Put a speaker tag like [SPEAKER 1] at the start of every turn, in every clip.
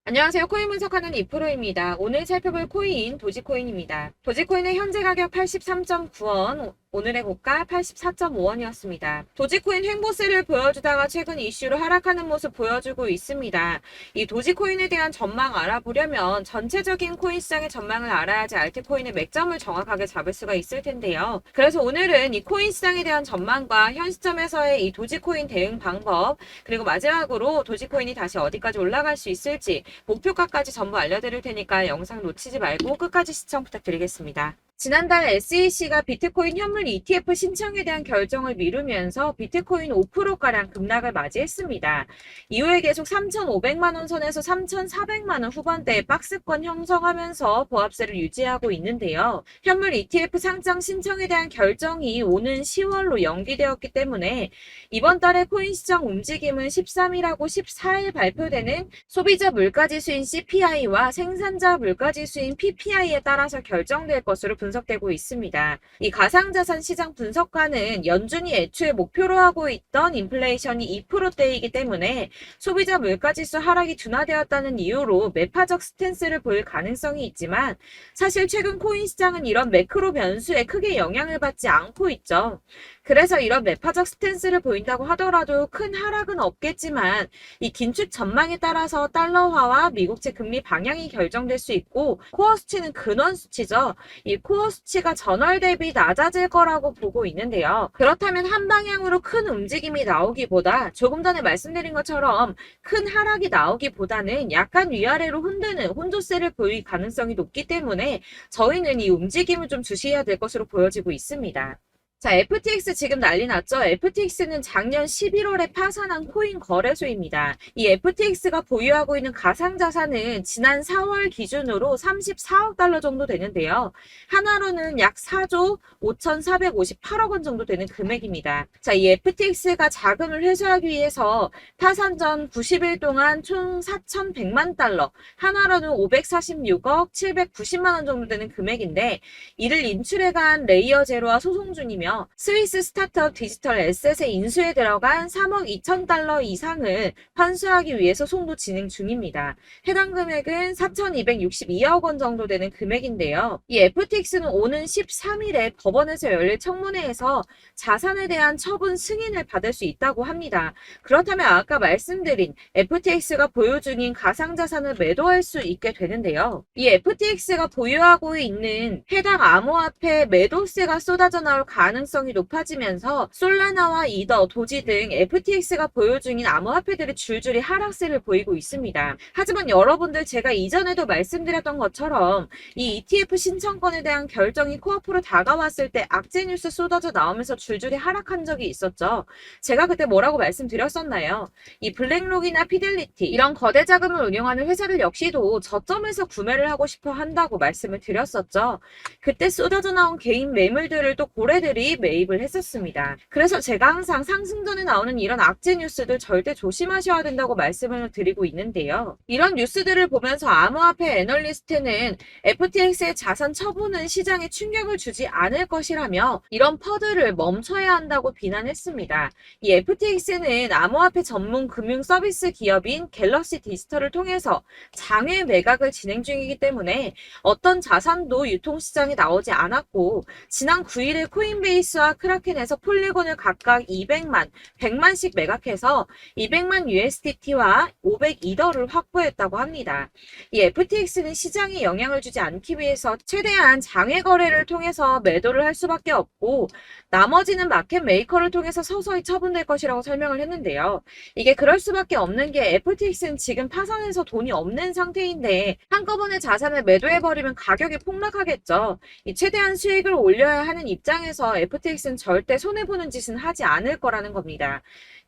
[SPEAKER 1] 안녕하세요. 코인 분석하는 이프로입니다. 오늘 살펴볼 코인 도지코인입니다. 도지코인의 현재 가격 83.9원, 오늘의 고가 84.5원이었습니다. 도지코인 횡보세를 보여주다가 최근 이슈로 하락하는 모습 보여주고 있습니다. 이 도지코인에 대한 전망 알아보려면 전체적인 코인 시장의 전망을 알아야지 알트코인의 맥점을 정확하게 잡을 수가 있을 텐데요. 그래서 오늘은 이 코인 시장에 대한 전망과 현 시점에서의 이 도지코인 대응 방법, 그리고 마지막으로 도지코인이 다시 어디까지 올라갈 수 있을지 목표가까지 전부 알려드릴 테니까 영상 놓치지 말고 끝까지 시청 부탁드리겠습니다. 지난달 SEC가 비트코인 현물 ETF 신청에 대한 결정을 미루면서 비트코인 5%가량 급락을 맞이했습니다. 이후에 계속 3,500만원 선에서 3,400만원 후반대의 박스권 형성하면서 보합세를 유지하고 있는데요. 현물 ETF 상장 신청에 대한 결정이 오는 10월로 연기되었기 때문에 이번 달의 코인 시장 움직임은 13일하고 14일 발표되는 소비자 물가지수인 CPI와 생산자 물가지수인 PPI에 따라서 결정될 것으로 분석되고 있습니다. 이 가상자산 시장 분석가는 연준이 애초에 목표로 하고 있던 인플레이션이 2%대이기 때문에 소비자 물가지수 하락이 둔화되었다는 이유로 매파적 스탠스를 보일 가능성이 있지만 사실 최근 코인 시장은 이런 매크로 변수에 크게 영향을 받지 않고 있죠. 그래서 이런 매파적 스탠스를 보인다고 하더라도 큰 하락은 없겠지만 이 긴축 전망에 따라서 달러화와 미국채 금리 방향이 결정될 수 있고 코어 수치는 근원 수치죠. 이 코어 수치가 전월 대비 낮아질 거라고 보고 있는데요. 그렇다면 한 방향으로 큰 움직임이 나오기보다 조금 전에 말씀드린 것처럼 큰 하락이 나오기보다는 약간 위아래로 흔드는 혼조세를 보일 가능성이 높기 때문에 저희는 이 움직임을 좀 주시해야 될 것으로 보여지고 있습니다. 자, FTX 지금 난리 났죠? FTX는 작년 11월에 파산한 코인 거래소입니다. 이 FTX가 보유하고 있는 가상자산은 지난 4월 기준으로 34억 달러 정도 되는데요. 하나로는 약 4조 5,458억 원 정도 되는 금액입니다. 자, 이 FTX가 자금을 회수하기 위해서 파산 전 90일 동안 총 4,100만 달러, 하나로는 546억 790만 원 정도 되는 금액인데 이를 인출해간 레이어 제로와 소송 중이며 스위스 스타트업 디지털 에셋의 인수에 들어간 3억 2천 달러 이상을 환수하기 위해 소송도 진행 중입니다. 해당 금액은 4,262억 원 정도 되는 금액인데요. 이 FTX는 오는 13일에 법원에서 열릴 청문회에서 자산에 대한 처분 승인을 받을 수 있다고 합니다. 그렇다면 아까 말씀드린 FTX가 보유 중인 가상자산을 매도할 수 있게 되는데요. 이 FTX가 보유하고 있는 해당 암호화폐 매도세가 쏟아져 나올 가능성이 높아지면서 솔라나와 이더, 도지 등 FTX가 보유 중인 암호화폐들이 줄줄이 하락세를 보이고 있습니다. 하지만 여러분들 제가 이전에도 말씀드렸던 것처럼 이 ETF 신청권에 대한 결정이 코앞으로 다가왔을 때 악재 뉴스 쏟아져 나오면서 줄줄이 하락한 적이 있었죠. 제가 그때 뭐라고 말씀드렸었나요? 이 블랙록이나 피델리티 이런 거대 자금을 운영하는 회사들 역시도 저점에서 구매를 하고 싶어 한다고 말씀을 드렸었죠. 그때 쏟아져 나온 개인 매물들을 또 고래들이 매입을 했었습니다. 그래서 제가 항상 상승전에 나오는 이런 악재 뉴스들 절대 조심하셔야 된다고 말씀을 드리고 있는데요. 이런 뉴스들을 보면서 암호화폐 애널리스트는 FTX의 자산 처분은 시장에 충격을 주지 않을 것이라며 이런 퍼들을 멈춰야 한다고 비난했습니다. 이 FTX는 암호화폐 전문 금융 서비스 기업인 갤럭시 디지털을 통해서 장외 매각을 진행 중이기 때문에 어떤 자산도 유통시장에 나오지 않았고 지난 9일에 코인베이스와 크라켄에서 폴리곤을 각각 200만, 100만씩 매각해서 200만 USDT와 500이더를 확보했다고 합니다. 이 FTX는 시장에 영향을 주지 않기 위해서 최대한 장외 거래를 통해서 매도를 할 수밖에 없고 나머지는 마켓 메이커를 통해서 서서히 처분될 것이라고 설명을 했는데요. 이게 그럴 수밖에 없는 게 FTX는 지금 파산해서 돈이 없는 상태인데 한꺼번에 자산을 매도해버리면 가격이 폭락하겠죠. 이 최대한 수익을 올려야 하는 입장에서 FTX는 절대 손해보는 짓은 하지 않을 거라는 겁니다.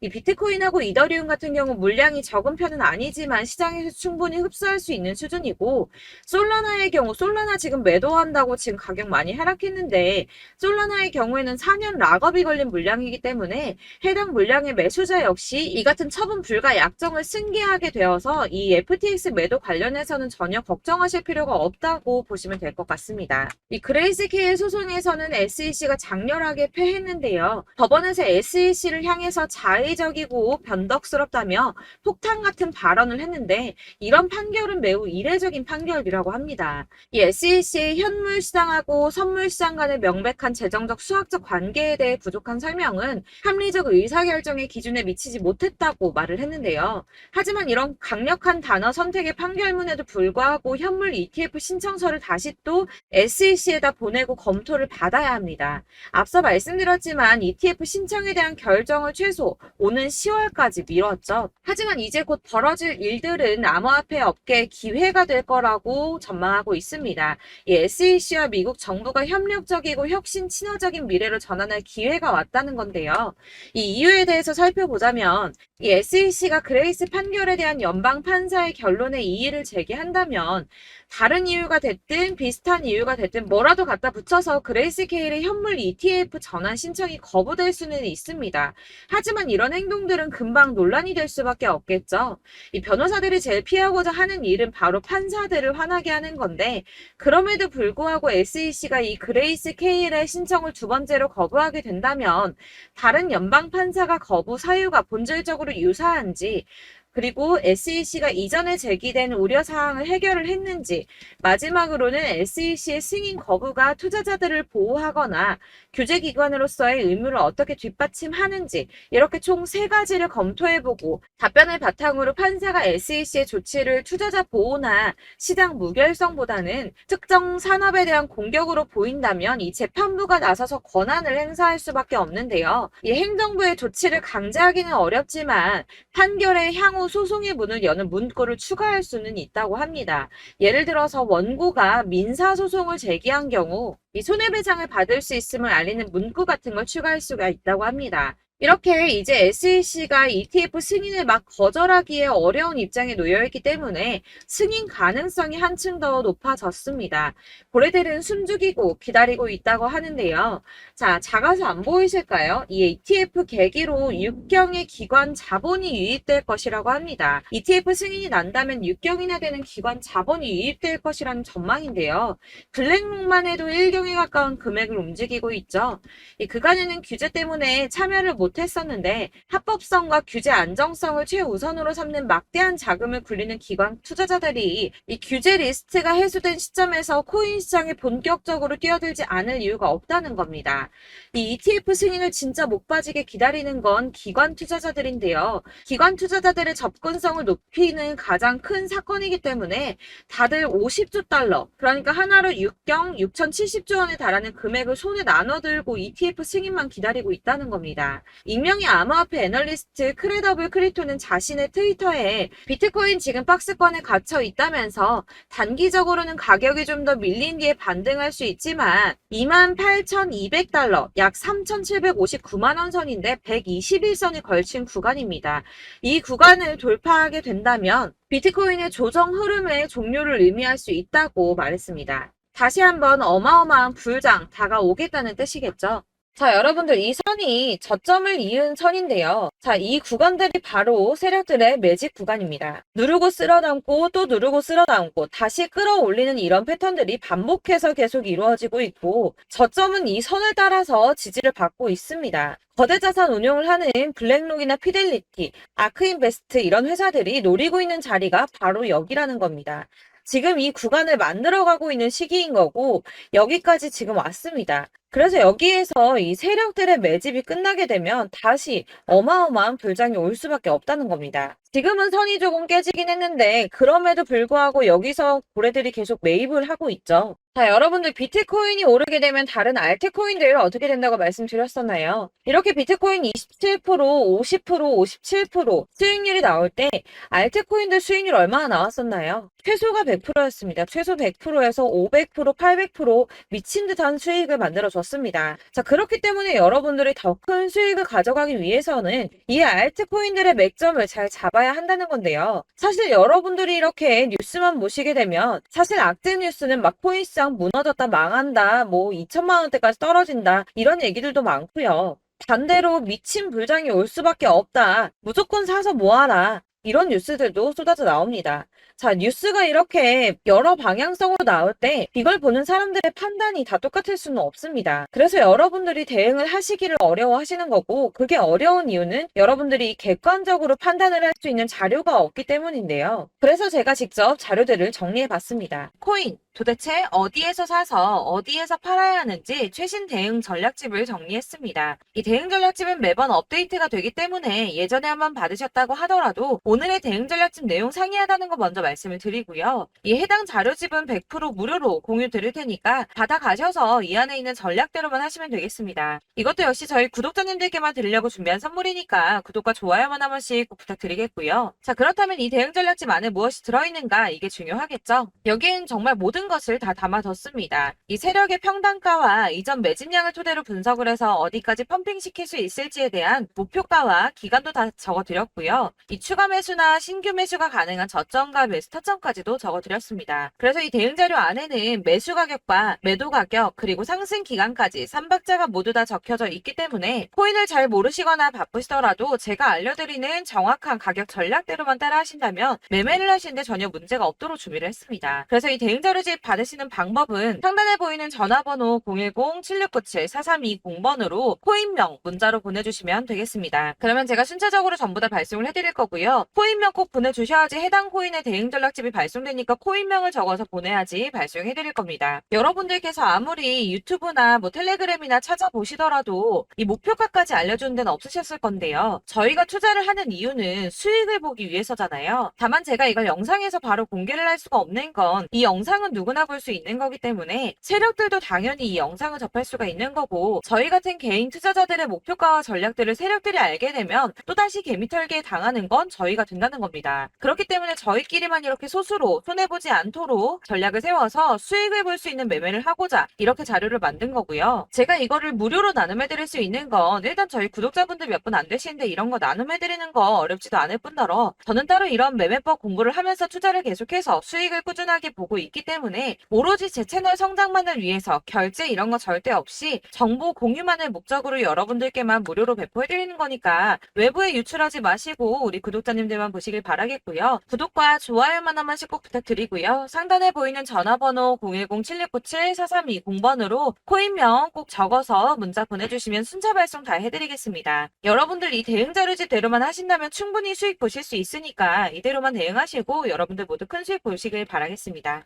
[SPEAKER 1] 이 비트코인하고 이더리움 같은 경우 물량이 적은 편은 아니지만 시장에서 충분히 흡수할 수 있는 수준이고 솔라나의 경우 솔라나 지금 매도한다고 지금 가격 많이 하락했는데 솔라나의 경우에는 4년 락업이 걸린 물량이기 때문에 해당 물량의 매수자 역시 이 같은 처분 불가 약정을 승계하게 되어서 이 FTX 매도 관련해서는 전혀 걱정하실 필요가 없다고 보시면 될 것 같습니다. 이 그레이스케일 소송에서는 SEC가 장렬하게 패했는데요. 법원에서 SEC를 향해서 자의 자의적이고 변덕스럽다며 폭탄 같은 발언을 했는데 이런 판결은 매우 이례적인 판결이라고 합니다. 이 SEC의 현물 시장하고 선물 시장 간의 명백한 재정적 수학적 관계에 대해 부족한 설명은 합리적 의사결정의 기준에 미치지 못했다고 말을 했는데요. 하지만 이런 강력한 단어 선택의 판결문에도 불구하고 현물 ETF 신청서를 다시 또 SEC에다 보내고 검토를 받아야 합니다. 앞서 말씀드렸지만 ETF 신청에 대한 결정을 최소 오는 10월까지 미뤘죠. 하지만 이제 곧 벌어질 일들은 암호화폐 업계의 기회가 될 거라고 전망하고 있습니다. 이 SEC와 미국 정부가 협력적이고 혁신 친화적인 미래로 전환할 기회가 왔다는 건데요. 이 이유에 대해서 살펴보자면 이 SEC가 그레이스 판결에 대한 연방 판사의 결론에 이의를 제기한다면 다른 이유가 됐든 비슷한 이유가 됐든 뭐라도 갖다 붙여서 그레이스 케일의 현물 ETF 전환 신청이 거부될 수는 있습니다. 하지만 이런 행동들은 금방 논란이 될 수밖에 없겠죠. 이 변호사들이 제일 피하고자 하는 일은 바로 판사들을 화나게 하는 건데 그럼에도 불구하고 SEC가 이 그레이스 케일의 신청을 두 번째로 거부하게 된다면 다른 연방 판사가 거부 사유가 본질적으로 유사한지 그리고 SEC가 이전에 제기된 우려사항을 해결을 했는지 마지막으로는 SEC의 승인 거부가 투자자들을 보호하거나 규제기관으로서의 의무를 어떻게 뒷받침하는지 이렇게 총 3가지를 검토해보고 답변을 바탕으로 판사가 SEC의 조치를 투자자 보호나 시장 무결성보다는 특정 산업에 대한 공격으로 보인다면 이 재판부가 나서서 권한을 행사할 수밖에 없는데요. 이 행정부의 조치를 강제하기는 어렵지만 판결의 향후 소송의 문을 여는 문구를 추가할 수는 있다고 합니다. 예를 들어서 원고가 민사소송을 제기한 경우 이 손해배상을 받을 수 있음을 알리는 문구 같은 걸 추가할 수가 있다고 합니다. 이렇게 이제 SEC가 ETF 승인을 막 거절하기에 어려운 입장에 놓여있기 때문에 승인 가능성이 한층 더 높아졌습니다. 고래들은 숨죽이고 기다리고 있다고 하는데요. 자, 작아서 안 보이실까요? 이 ETF 계기로 육경의 기관 자본이 유입될 것이라고 합니다. ETF 승인이 난다면 6경이나 되는 기관 자본이 유입될 것이라는 전망인데요. 블랙록만 해도 1경에 가까운 금액을 움직이고 있죠. 이 그간에는 규제 때문에 참여를 못했었는데 합법성과 규제 안정성을 최우선으로 삼는 막대한 자금을 굴리는 기관 투자자들이 이 규제 리스트가 해소된 시점에서 코인 시장에 본격적으로 뛰어들지 않을 이유가 없다는 겁니다. 이 ETF 승인을 진짜 목 빠지게 기다리는 건 기관 투자자들인데요. 기관 투자자들의 접근성을 높이는 가장 큰 사건이기 때문에 다들 50조 달러, 그러니까 하나로 6경 6,070조 원에 달하는 금액을 손에 나눠들고 ETF 승인만 기다리고 있다는 겁니다. 익명의 암호화폐 애널리스트 크레더블 크리토는 자신의 트위터에 비트코인 지금 박스권에 갇혀 있다면서 단기적으로는 가격이 좀 더 밀린 뒤에 반등할 수 있지만 28,200달러, 약 3,759만 원 선인데 121선이 걸친 구간입니다. 이 구간을 돌파하게 된다면 비트코인의 조정 흐름의 종료를 의미할 수 있다고 말했습니다. 다시 한번 어마어마한 불장 다가오겠다는 뜻이겠죠. 자, 여러분들 이 선이 저점을 이은 선인데요. 자, 이 구간들이 바로 세력들의 매직 구간입니다. 누르고 쓸어담고 또 누르고 쓸어담고 다시 끌어올리는 이런 패턴들이 반복해서 계속 이루어지고 있고 저점은 이 선을 따라서 지지를 받고 있습니다. 거대 자산 운용을 하는 블랙록이나 피델리티, 아크인베스트 이런 회사들이 노리고 있는 자리가 바로 여기라는 겁니다. 지금 이 구간을 만들어가고 있는 시기인 거고 여기까지 지금 왔습니다. 그래서 여기에서 이 세력들의 매집이 끝나게 되면 다시 어마어마한 불장이 올 수밖에 없다는 겁니다. 지금은 선이 조금 깨지긴 했는데 그럼에도 불구하고 여기서 고래들이 계속 매입을 하고 있죠. 자, 여러분들 비트코인이 오르게 되면 다른 알트코인들 어떻게 된다고 말씀드렸었나요? 이렇게 비트코인 27%, 50%, 57% 수익률이 나올 때 알트코인들 수익률 얼마나 나왔었나요? 최소가 100%였습니다. 최소 100%에서 500%, 800% 미친 듯한 수익을 만들어줬습니다. 자, 그렇기 때문에 여러분들이 더 큰 수익을 가져가기 위해서는 이 알트코인들의 맥점을 잘 잡아야 한다는 건데요. 사실 여러분들이 이렇게 뉴스만 보시게 되면 사실 악재 뉴스는 막 코인 시장 무너졌다, 망한다, 뭐 2천만 원대까지 떨어진다 이런 얘기들도 많고요. 반대로 미친 불장이 올 수밖에 없다. 무조건 사서 모아라. 이런 뉴스들도 쏟아져 나옵니다. 자, 뉴스가 이렇게 여러 방향성으로 나올 때 이걸 보는 사람들의 판단이 다 똑같을 수는 없습니다. 그래서 여러분들이 대응을 하시기를 어려워하시는 거고, 그게 어려운 이유는 여러분들이 객관적으로 판단을 할 수 있는 자료가 없기 때문인데요. 그래서 제가 직접 자료들을 정리해 봤습니다. 코인, 도대체 어디에서 사서 어디에서 팔아야 하는지 최신 대응 전략집을 정리했습니다. 이 대응 전략집은 매번 업데이트가 되기 때문에 예전에 한번 받으셨다고 하더라도 오늘의 대응 전략집 내용 상이하다는 거 먼저 말씀을 드리고요. 이 해당 자료집은 100% 무료로 공유 드릴 테니까 받아가셔서 이 안에 있는 전략대로만 하시면 되겠습니다. 이것도 역시 저희 구독자님들께만 드리려고 준비한 선물이니까 구독과 좋아요만 한 번씩 꼭 부탁드리겠고요. 자, 그렇다면 이 대응 전략집 안에 무엇이 들어있는가, 이게 중요하겠죠? 여기엔 정말 모든 것을 다 담아뒀습니다. 이 세력의 평단가와 이전 매집량을 토대로 분석을 해서 어디까지 펌핑시킬 수 있을지에 대한 목표가와 기간도 다 적어드렸고요. 이 추가 매수나 신규 매수가 가능한 저점과 매수 타점까지도 적어드렸습니다. 그래서 이 대응 자료 안에는 매수 가격과 매도 가격, 그리고 상승 기간까지 3박자가 모두 다 적혀져 있기 때문에 코인을 잘 모르시거나 바쁘시더라도 제가 알려드리는 정확한 가격 전략대로만 따라 하신다면 매매를 하시는데 전혀 문제가 없도록 준비를 했습니다. 그래서 이 대응 자료집 받으시는 방법은 상단에 보이는 전화번호 010-7697-4320번으로 코인명 문자로 보내주시면 되겠습니다. 그러면 제가 순차적으로 전부 다 발송을 해드릴 거고요. 코인명 꼭 보내주셔야지 해당 코인의 대응 전략집이 발송되니까 코인명을 적어서 보내야지 발송해드릴 겁니다. 여러분들께서 아무리 유튜브나 텔레그램이나 찾아보시더라도 이 목표가까지 알려주는 데는 없으셨을 건데요. 저희가 투자를 하는 이유는 수익을 보기 위해서잖아요. 다만 제가 이걸 영상에서 바로 공개를 할 수가 없는 건 이 영상은 누구나 볼 수 있는 거기 때문에 세력들도 당연히 이 영상을 접할 수가 있는 거고, 저희 같은 개인 투자자들의 목표가와 전략들을 세력들이 알게 되면 또다시 개미털기에 당하는 건 저희가 된다는 겁니다. 그렇기 때문에 저희끼리만 이렇게 소수로 손해보지 않도록 전략을 세워서 수익을 볼 수 있는 매매를 하고자 이렇게 자료를 만든 거고요. 제가 이거를 무료로 나눔해드릴 수 있는 건 일단 저희 구독자분들 몇 분 안 되시는데 이런 거 나눔해드리는 거 어렵지도 않을 뿐더러 저는 따로 이런 매매법 공부를 하면서 투자를 계속해서 수익을 꾸준하게 보고 있기 때문에 오로지 제 채널 성장만을 위해서 결제 이런 거 절대 없이 정보 공유만을 목적으로 여러분들께만 무료로 배포해드리는 거니까 외부에 유출하지 마시고 우리 구독자님들만 보시길 바라겠고요. 구독과 좋아요만 한 번씩 꼭 부탁드리고요. 상단에 보이는 전화번호 010-7697-4320번으로 코인명 꼭 적어서 문자 보내주시면 순차 발송 다 해드리겠습니다. 여러분들 이 대응 자료집대로만 하신다면 충분히 수익 보실 수 있으니까 이대로만 대응하시고 여러분들 모두 큰 수익 보시길 바라겠습니다.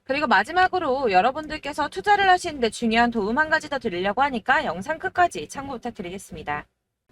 [SPEAKER 1] 그리고 마지막으로 여러분들께서 투자를 하시는데 중요한 도움 한 가지 더 드리려고 하니까 영상 끝까지 참고 부탁드리겠습니다.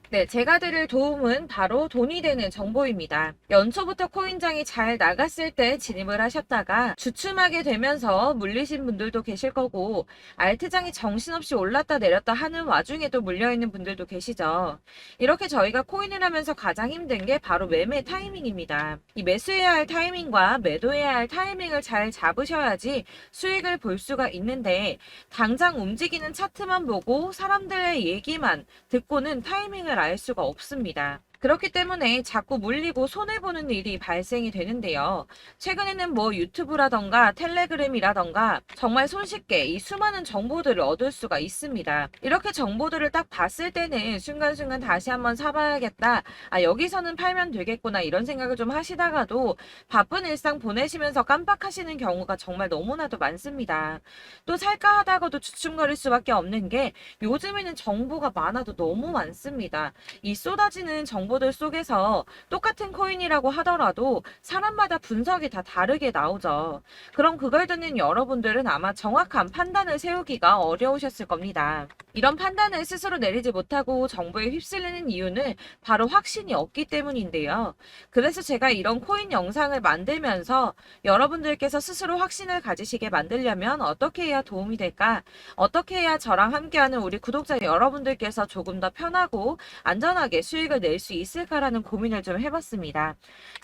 [SPEAKER 1] 네, 제가 드릴 도움은 바로 돈이 되는 정보입니다. 연초부터 코인장이 잘 나갔을 때 진입을 하셨다가 주춤하게 되면서 물리신 분들도 계실 거고, 알트장이 정신없이 올랐다 내렸다 하는 와중에도 물려있는 분들도 계시죠. 이렇게 저희가 코인을 하면서 가장 힘든 게 바로 매매 타이밍입니다. 이 매수해야 할 타이밍과 매도해야 할 타이밍을 잘 잡으셔야지 수익을 볼 수가 있는데, 당장 움직이는 차트만 보고 사람들의 얘기만 듣고는 타이밍을 알 수가 없습니다. 그렇기 때문에 자꾸 물리고 손해보는 일이 발생이 되는데요. 최근에는 유튜브라던가 텔레그램이라던가 정말 손쉽게 이 수많은 정보들을 얻을 수가 있습니다. 이렇게 정보들을 딱 봤을 때는 순간순간 다시 한번 사봐야겠다, 여기서는 팔면 되겠구나, 이런 생각을 좀 하시다가도 바쁜 일상 보내시면서 깜빡하시는 경우가 정말 너무나도 많습니다. 또 살까 하다가도 주춤거릴 수밖에 없는 게 요즘에는 정보가 많아도 너무 많습니다. 이 쏟아지는 정보들 속에서 똑같은 코인이라고 하더라도 사람마다 분석이 다 다르게 나오죠. 그럼 그걸 듣는 여러분들은 아마 정확한 판단을 세우기가 어려우셨을 겁니다. 이런 판단을 스스로 내리지 못하고 정보에 휩쓸리는 이유는 바로 확신이 없기 때문인데요. 그래서 제가 이런 코인 영상을 만들면서 여러분들께서 스스로 확신을 가지시게 만들려면 어떻게 해야 도움이 될까? 어떻게 해야 저랑 함께하는 우리 구독자 여러분들께서 조금 더 편하고 안전하게 수익을 낼 수 있을까라는 고민을 좀 해봤습니다.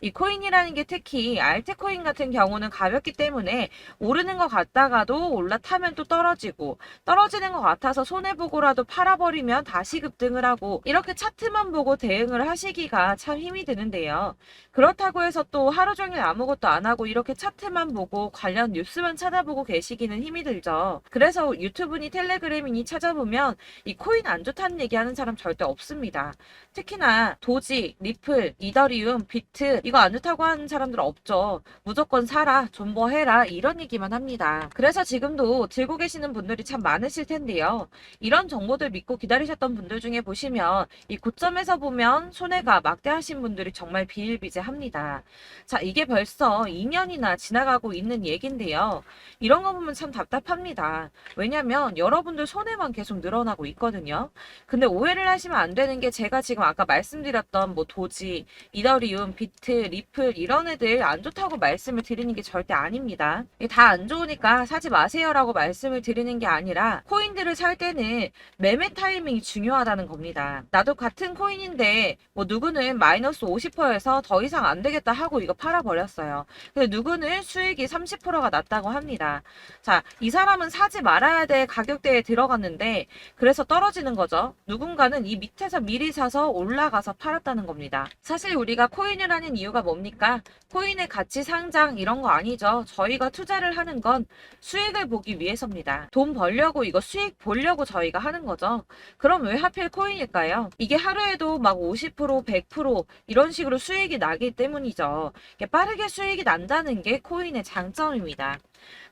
[SPEAKER 1] 이 코인이라는 게 특히 알트코인 같은 경우는 가볍기 때문에 오르는 것 같다가도 올라타면 또 떨어지고, 떨어지는 것 같아서 손해보고라도 팔아버리면 다시 급등을 하고, 이렇게 차트만 보고 대응을 하시기가 참 힘이 드는데요. 그렇다고 해서 또 하루 종일 아무것도 안 하고 이렇게 차트만 보고 관련 뉴스만 찾아보고 계시기는 힘이 들죠. 그래서 유튜브니 텔레그램이니 찾아보면 이 코인 안 좋다는 얘기하는 사람 절대 없습니다. 특히나 도지, 리플, 이더리움, 비트 이거 안 좋다고 하는 사람들 없죠. 무조건 사라, 존버해라 이런 얘기만 합니다. 그래서 지금도 들고 계시는 분들이 참 많으실 텐데요. 이런 정보들 믿고 기다리셨던 분들 중에 보시면 이 고점에서 보면 손해가 막대하신 분들이 정말 비일비재합니다. 자, 이게 벌써 2년이나 지나가고 있는 얘긴데요. 이런 거 보면 참 답답합니다. 왜냐면 여러분들 손해만 계속 늘어나고 있거든요. 근데 오해를 하시면 안 되는 게 제가 지금 아까 말씀드렸던 뭐 도지, 이더리움, 비트, 리플 이런 애들 안 좋다고 말씀을 드리는 게 절대 아닙니다. 다 안 좋으니까 사지 마세요라고 말씀을 드리는 게 아니라 코인들을 살 때는 매매 타이밍이 중요하다는 겁니다. 나도 같은 코인인데 뭐 누구는 마이너스 50%에서 더 이상 안 되겠다 하고 이거 팔아버렸어요. 근데 누구는 수익이 30%가 났다고 합니다. 자, 이 사람은 사지 말아야 될 가격대에 들어갔는데 그래서 떨어지는 거죠. 누군가는 이 밑에서 미리 사서 올라가서 팔았다는 겁니다. 사실 우리가 코인을 하는 이유가 뭡니까? 코인의 가치 상장 이런 거 아니죠. 저희가 투자를 하는 건 수익을 보기 위해서입니다. 돈 벌려고 이거 수익 보려고 저희가 하는 거죠. 그럼 왜 하필 코인일까요? 이게 하루에도 막 50%, 100% 이런 식으로 수익이 나기 때문이죠. 빠르게 수익이 난다는 게 코인의 장점입니다.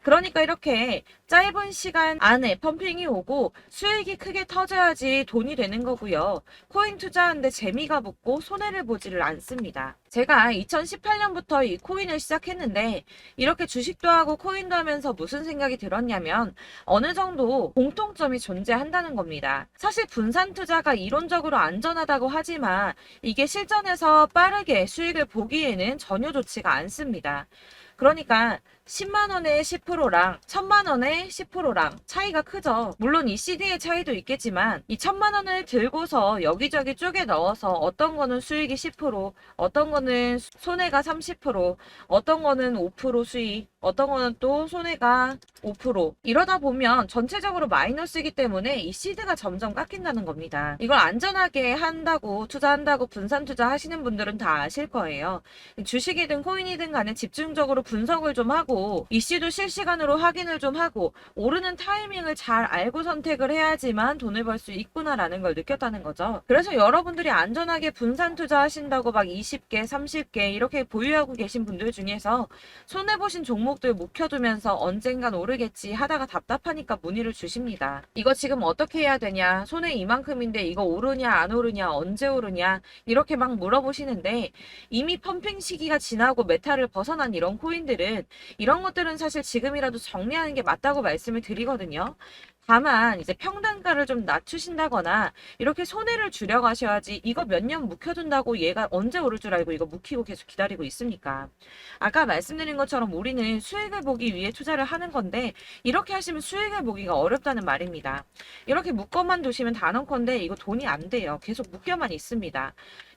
[SPEAKER 1] 그러니까 이렇게 짧은 시간 안에 펌핑이 오고 수익이 크게 터져야지 돈이 되는 거고요. 코인 투자하는데 재미가 붙고 손해를 보지를 않습니다. 제가 2018년부터 이 코인을 시작했는데 이렇게 주식도 하고 코인도 하면서 무슨 생각이 들었냐면 어느 정도 공통점이 존재한다는 겁니다. 사실 분산 투자가 이론적으로 안전하다고 하지만 이게 실전에서 빠르게 수익을 보기에는 전혀 좋지가 않습니다. 그러니까 10만원에 10%랑 1000만원에 10%랑 차이가 크죠. 물론 이 CD의 차이도 있겠지만 이 1000만원을 들고서 여기저기 쪼개 넣어서 어떤 거는 수익이 10%, 어떤 거는 손해가 30%, 어떤 거는 5% 수익, 어떤 거는 또 손해가 5% 이러다 보면 전체적으로 마이너스이기 때문에 이 시드가 점점 깎인다는 겁니다. 이걸 안전하게 한다고 투자한다고 분산 투자하시는 분들은 다 아실 거예요. 주식이든 코인이든 간에 집중적으로 분석을 좀 하고 이슈도 실시간으로 확인을 좀 하고 오르는 타이밍을 잘 알고 선택을 해야지만 돈을 벌 수 있구나라는 걸 느꼈다는 거죠. 그래서 여러분들이 안전하게 분산 투자하신다고 막 20개, 30개 이렇게 보유하고 계신 분들 중에서 손해보신 종목들 묵혀두면서 언젠간 오르겠지 하다가 답답하니까 문의를 주십니다. 이거 지금 어떻게 해야 되냐? 손해 이만큼인데 이거 오르냐 안 오르냐 언제 오르냐 이렇게 막 물어보시는데 이미 펌핑 시기가 지나고 메타를 벗어난 이런 코인들은 이런 것들은 사실 지금이라도 정리하는 게 맞다고 말씀을 드리거든요. 다만 이제 평단가를 좀 낮추신다거나 이렇게 손해를 줄여가셔야지 이거 몇 년 묵혀둔다고 얘가 언제 오를 줄 알고 이거 묵히고 계속 기다리고 있습니까? 아까 말씀드린 것처럼 우리는 수익을 보기 위해 투자를 하는 건데 이렇게 하시면 수익을 보기가 어렵다는 말입니다. 이렇게 묶어만 두시면 단언컨대 이거 돈이 안 돼요. 계속 묶여만 있습니다.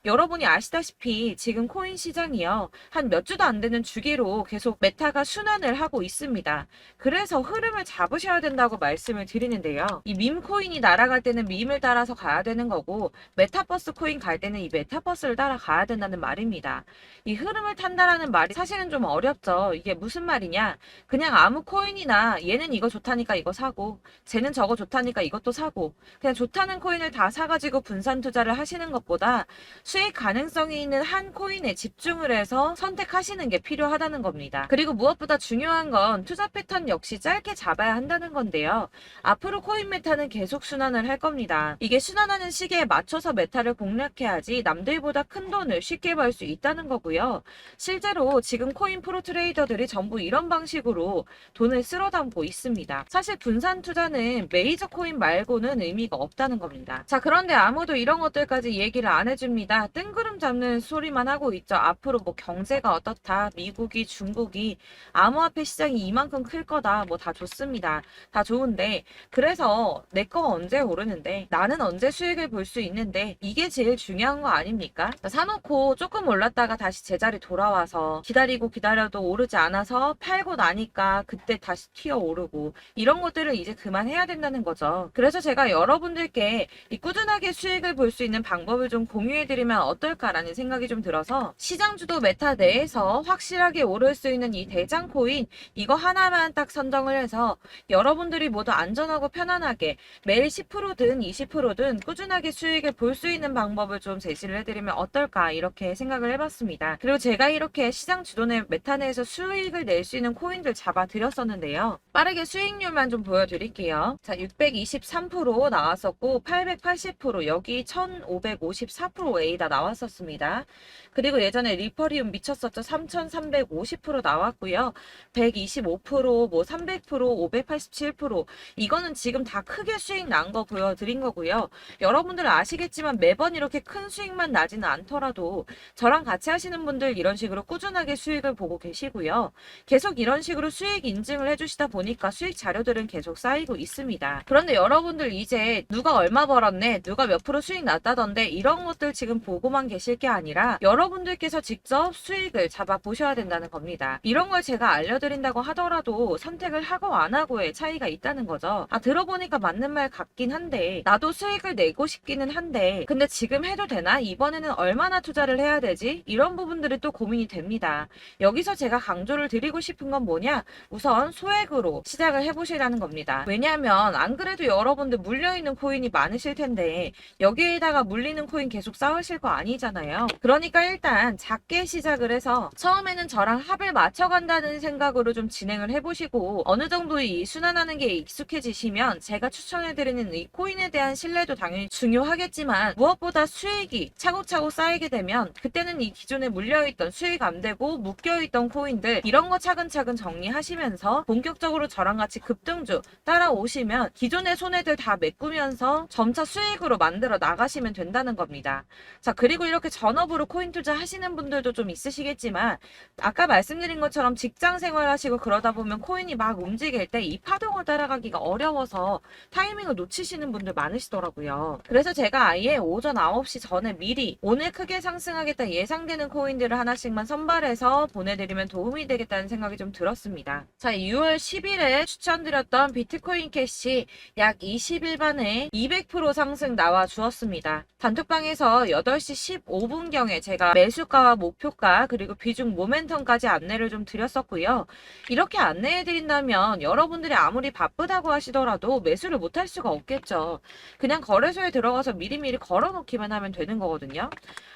[SPEAKER 1] 여러분이 아시다시피 지금 코인 시장이요. 한 몇 주도 안 되는 주기로 계속 메타가 순환을 하고 있습니다. 그래서 흐름을 잡으셔야 된다고 말씀을 드리는데요. 이 밈 코인이 날아갈 때는 밈을 따라서 가야 되는 거고 메타버스 코인 갈 때는 이 메타버스를 따라가야 된다는 말입니다. 이 흐름을 탄다라는 말이 사실은 좀 어렵죠. 이게 무슨 말이냐? 그냥 아무 코인이나 얘는 이거 좋다니까 이거 사고 쟤는 저거 좋다니까 이것도 사고 그냥 좋다는 코인을 다 사가지고 분산 투자를 하시는 것보다 수익 가능성이 있는 한 코인에 집중을 해서 선택하시는 게 필요하다는 겁니다. 그리고 무엇보다 중요한 건 투자 패턴 역시 짧게 잡아야 한다는 건데요. 앞으로 코인 메타는 계속 순환을 할 겁니다. 이게 순환하는 시기에 맞춰서 메타를 공략해야지 남들보다 큰 돈을 쉽게 벌 수 있다는 거고요. 실제로 지금 코인 프로 트레이더들이 전부 이런 방식으로 돈을 쓸어 담고 있습니다. 사실 분산 투자는 메이저 코인 말고는 의미가 없다는 겁니다. 자, 그런데 아무도 이런 것들까지 얘기를 안 해줍니다. 뜬구름 잡는 소리만 하고 있죠. 앞으로 뭐 경제가 어떻다, 미국이, 중국이, 암호화폐 시장이 이만큼 클 거다, 뭐 다 좋습니다. 다 좋은데 그래서 내 거 언제 오르는데 나는 언제 수익을 볼 수 있는데 이게 제일 중요한 거 아닙니까? 사놓고 조금 올랐다가 다시 제자리 돌아와서 기다리고 기다려도 오르지 않아서 팔고 나니까 그때 다시 튀어 오르고 이런 것들을 이제 그만해야 된다는 거죠. 그래서 제가 여러분들께 이 꾸준하게 수익을 볼 수 있는 방법을 좀 공유해 드리면 보여드리면 어떨까라는 생각이 좀 들어서 시장주도 메타 내에서 확실하게 오를 수 있는 이 대장 코인 이거 하나만 딱 선정을 해서 여러분들이 모두 안전하고 편안하게 매일 10%든 20%든 꾸준하게 수익을 볼 수 있는 방법을 좀 제시를 해드리면 어떨까 이렇게 생각을 해봤습니다. 그리고 제가 이렇게 시장 주도내 메타 내에서 수익을 낼 수 있는 코인들 잡아드렸었는데요. 빠르게 수익률만 좀 보여드릴게요. 자, 623% 나왔었고 880% 여기 1554%A다 나왔었습니다. 그리고 예전에 리퍼리움 미쳤었죠. 3350% 나왔고요. 125%, 뭐 300%, 587% 이거는 지금 다 크게 수익 난 거 보여드린 거고요. 여러분들은 아시겠지만 매번 이렇게 큰 수익만 나지는 않더라도 저랑 같이 하시는 분들 이런 식으로 꾸준하게 수익을 보고 계시고요. 계속 이런 식으로 수익 인증을 해주시다 보니까 수익 자료들은 계속 쌓이고 있습니다. 그런데 여러분들 이제 누가 얼마 벌었네, 누가 몇 프로 수익 났다던데 이런 것들 지금 보고만 계실 게 아니라 여러분들께서 직접 수익을 잡아 보셔야 된다는 겁니다. 이런 걸 제가 알려드린다고 하더라도 선택을 하고 안 하고의 차이가 있다는 거죠. 아, 들어보니까 맞는 말 같긴 한데 나도 수익을 내고 싶기는 한데 근데 지금 해도 되나? 이번에는 얼마나 투자를 해야 되지? 이런 부분들이 또 고민이 됩니다. 여기서 제가 강조를 드리고 싶은 건 뭐냐? 우선 소액으로 시작을 해보시라는 겁니다. 왜냐하면 안 그래도 여러분들 물려있는 코인이 많으실 텐데 여기에다가 물리는 코인 계속 쌓으실 거 아니잖아요. 그러니까 일단 작게 시작을 해서 처음에는 저랑 합을 맞춰간다는 생각으로 좀 진행을 해보시고 어느 정도 이 순환하는 게 익숙해지시면 제가 추천해드리는 이 코인에 대한 신뢰도 당연히 중요하겠지만 무엇보다 수익이 차곡차곡 쌓이게 되면 그때는 이 기존에 물려있던 수익 안 되고 묶여있던 코인들 이런 거 차근차근 정리하시면서 본격적으로 저랑 같이 급등주 따라오시면 기존의 손해들 다 메꾸면서 점차 수익으로 만들어 나가시면 된다는 겁니다. 자, 그리고 이렇게 전업으로 코인 투자 하시는 분들도 좀 있으시겠지만 아까 말씀드린 것처럼 직장 생활하시고 그러다 보면 코인이 막 움직일 때 이 파동을 따라가기가 어려워서 타이밍을 놓치시는 분들 많으시더라고요. 그래서 제가 아예 오전 9시 전에 미리 오늘 크게 상승하겠다 예상되는 코인들을 하나씩만 선발해서 보내드리면 도움이 되겠다는 생각이 좀 들었습니다. 자, 6월 10일에 추천드렸던 비트코인 캐시 약 20일 만에 200% 상승 나와 주었습니다. 단톡방에서 8시 15분경에 제가 매수가와 목표가 그리고 비중 모멘텀까지 안내를 좀 드렸었고요. 이렇게 안내해드린다면 여러분들이 아무리 바쁘다고 하시더라도 매수를 못할 수가 없겠죠. 그냥 거래소에 들어가서 미리미리 걸어놓기만 하면 되는 거거든요.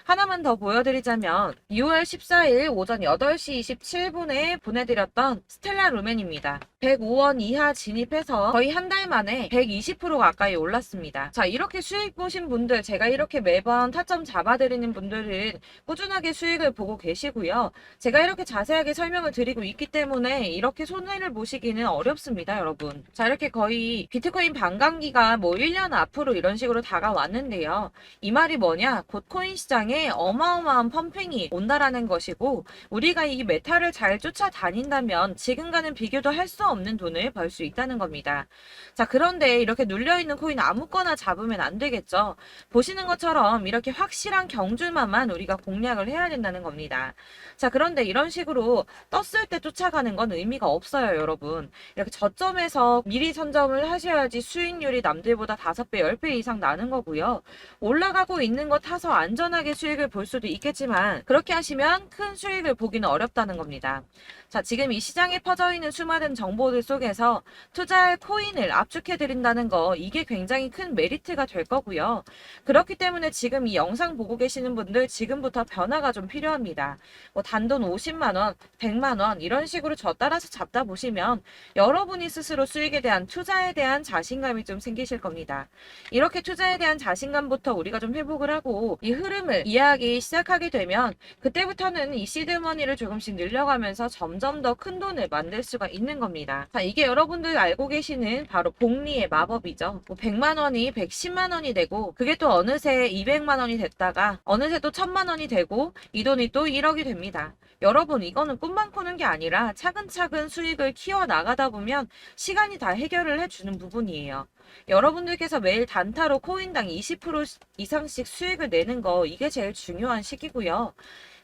[SPEAKER 1] 하나만 더 보여드리자면 6월 14일 오전 8시 27분에 보내드렸던 스텔라 루멘입니다. 105원 이하 진입해서 거의 한 달 만에 120% 가까이 올랐습니다. 자, 이렇게 수익 보신 분들 제가 이렇게 매번 타점 잡아드리는 분들은 꾸준하게 수익을 보고 계시고요. 제가 이렇게 자세하게 설명을 드리고 있기 때문에 이렇게 손해를 보시기는 어렵습니다, 여러분. 자, 이렇게 거의 비트코인 반감기가 뭐 1년 앞으로 이런 식으로 다가왔는데요. 이 말이 뭐냐? 곧 코인 시장에 어마어마한 펌핑이 온다라는 것이고 우리가 이 메타를 잘 쫓아다닌다면 지금과는 비교도 할 수 없는 돈을 벌 수 있다는 겁니다. 자, 그런데 이렇게 눌려있는 코인 아무거나 잡으면 안 되겠죠. 보시는 것처럼 이렇게 확실한 경주만만 우리가 공략을 해야 된다는 겁니다. 자, 그런데 이런 식으로 떴을 때 쫓아가는 건 의미가 없어요, 여러분. 이렇게 저점에서 미리 선점을 하셔야지 수익률이 남들보다 5배, 10배 이상 나는 거고요. 올라가고 있는 거 타서 안전하게 수익을 볼 수도 있겠지만 그렇게 하시면 큰 수익을 보기는 어렵다는 겁니다. 자, 지금 이 시장에 퍼져 있는 수많은 정보들 속에서 투자할 코인을 압축해드린다는 거 이게 굉장히 큰 메리트가 될 거고요. 그렇기 때문에 지금 이 영상 보고 계시는 분들 지금부터 변화가 좀 필요합니다. 뭐 단돈 50만원, 100만원 이런 식으로 저 따라서 잡다 보시면 여러분이 스스로 수익에 대한 투자에 대한 자신감이 좀 생기실 겁니다. 이렇게 투자에 대한 자신감부터 우리가 좀 회복을 하고 이 흐름을 이해하기 시작하게 되면 그때부터는 이 시드머니를 조금씩 늘려가면서 점점 더 큰 돈을 만들 수가 있는 겁니다. 자, 이게 여러분들 알고 계시는 바로 복리의 마법이죠. 뭐 100만원이 110만원이 되고 그게 또 어느새 200만원이 됐다가 어느새 또 1000만원이 되고 이 돈이 또 1억이 됩니다. 여러분, 이거는 꿈만 꾸는 게 아니라 차근차근 수익을 키워 나가다 보면 시간이 다 해결을 해주는 부분이에요. 여러분들께서 매일 단타로 코인당 20% 이상씩 수익을 내는 거 이게 제일 중요한 시기고요.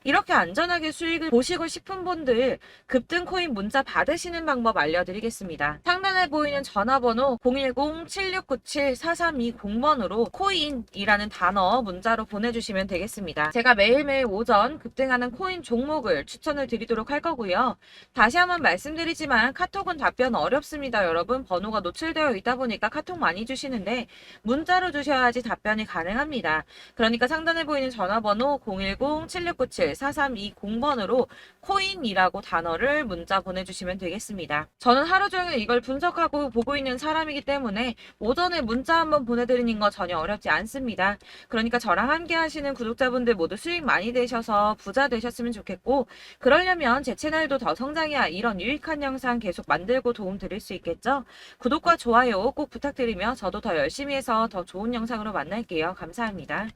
[SPEAKER 1] 이렇게 안전하게 수익을 보시고 싶은 분들 급등 코인 문자 받으시는 방법 알려드리겠습니다. 상단에 보이는 전화번호 010-7697-4320번으로 코인이라는 단어 문자로 보내주시면 되겠습니다. 제가 매일매일 오전 급등하는 코인 종목을 추천을 드리도록 할 거고요. 다시 한번 말씀드리지만 카톡은 답변 어렵습니다. 여러분 번호가 노출되어 있다 보니까 카톡 많이 주시는데 문자로 주셔야지 답변이 가능합니다. 그러니까 상단에 보이는 전화번호 010-7697-4320번으로 코인이라고 단어를 문자 보내주시면 되겠습니다. 저는 하루 종일 이걸 분석하고 보고 있는 사람이기 때문에 오전에 문자 한번 보내드리는 거 전혀 어렵지 않습니다. 그러니까 저랑 함께 하시는 구독자분들 모두 수익 많이 되셔서 부자 되셨으면 좋겠고, 그러려면 제 채널도 더 성장해야 이런 유익한 영상 계속 만들고 도움 드릴 수 있겠죠? 구독과 좋아요 꼭 부탁드리며 저도 더 열심히 해서 더 좋은 영상으로 만날게요. 감사합니다.